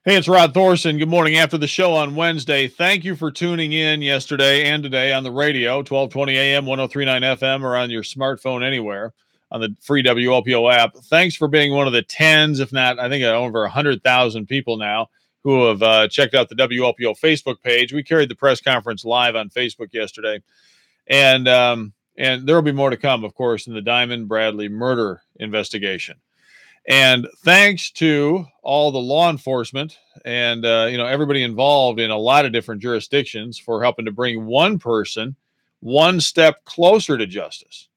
Hey, it's Rod Thorson. Good morning after the show on Wednesday. Thank you for tuning in yesterday and today on the radio, 1220 AM, 1039 FM, or on your smartphone anywhere on the free WLPO app. Thanks for being one of the tens, if not, I think over 100,000 people now who have checked out the WLPO Facebook page. We carried the press conference live on Facebook yesterday. And there will be more to come, of course, in the Diamond Bradley murder investigation. And thanks to all the law enforcement and everybody involved in a lot of different jurisdictions for helping to bring one person one step closer to justice.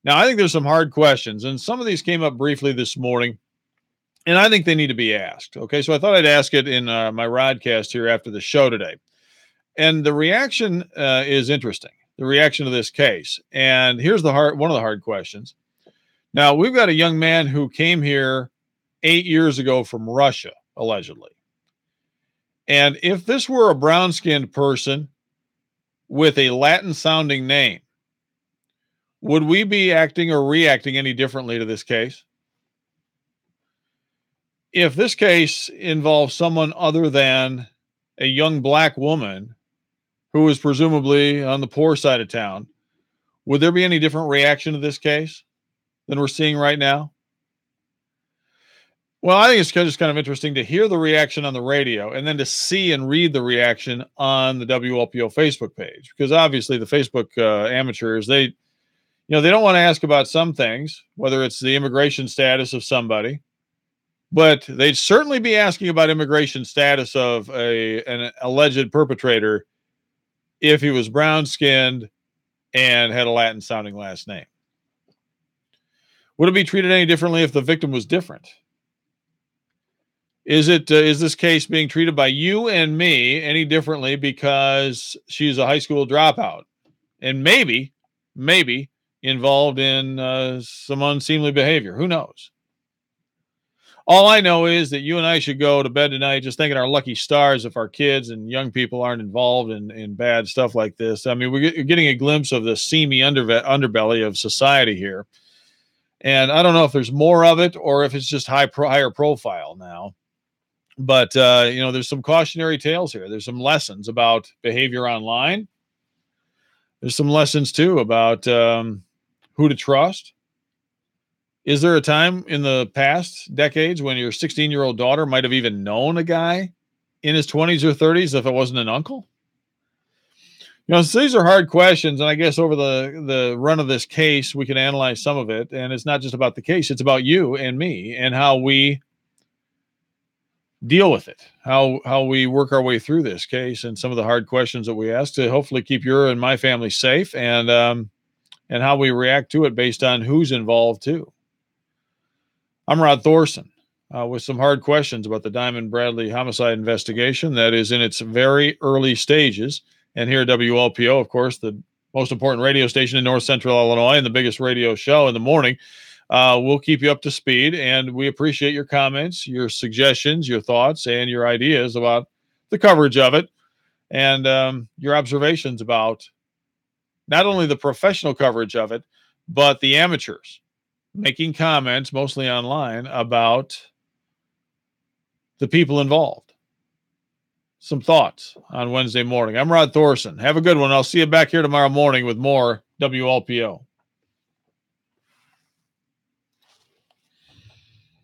Now, I think there's some hard questions, and some of these came up briefly this morning, and I think they need to be asked. Okay, so I thought I'd ask it in my Rodcast here after the show today. And the reaction is interesting, the reaction to this case. And here's one of the hard questions. Now, we've got a young man who came here 8 years ago from Russia, allegedly. And if this were a brown-skinned person with a Latin-sounding name, would we be acting or reacting any differently to this case? If this case involves someone other than a young black woman who is presumably on the poor side of town, would there be any different reaction to this case than we're seeing right now? Well, I think it's just kind of interesting to hear the reaction on the radio and then to see and read the reaction on the WLPO Facebook page, because obviously the Facebook amateurs, they don't want to ask about some things, whether it's the immigration status of somebody, but they'd certainly be asking about immigration status of an alleged perpetrator if he was brown-skinned and had a Latin-sounding last name. Would it be treated any differently if the victim was different? Is this case being treated by you and me any differently because she's a high school dropout and maybe involved in some unseemly behavior? Who knows? All I know is that you and I should go to bed tonight just thanking our lucky stars if our kids and young people aren't involved in bad stuff like this. I mean, we're getting a glimpse of the seamy underbelly of society here. And I don't know if there's more of it or if it's just higher profile now. But, there's some cautionary tales here. There's some lessons about behavior online. There's some lessons, too, about who to trust. Is there a time in the past decades when your 16-year-old daughter might have even known a guy in his 20s or 30s if it wasn't an uncle? So these are hard questions, and I guess over the run of this case, we can analyze some of it. And it's not just about the case. It's about you and me and how we deal with it, how we work our way through this case and some of the hard questions that we ask to hopefully keep your and my family safe, and how we react to it based on who's involved too. I'm Rod Thorson with some hard questions about the Diamond Bradley homicide investigation that is in its very early stages. And here at WLPO, of course, the most important radio station in North Central Illinois and the biggest radio show in the morning, we'll keep you up to speed, and we appreciate your comments, your suggestions, your thoughts, and your ideas about the coverage of it, and your observations about not only the professional coverage of it, but the amateurs making comments, mostly online, about the people involved. Some thoughts on Wednesday morning. I'm Rod Thorson. Have a good one. I'll see you back here tomorrow morning with more WLPO.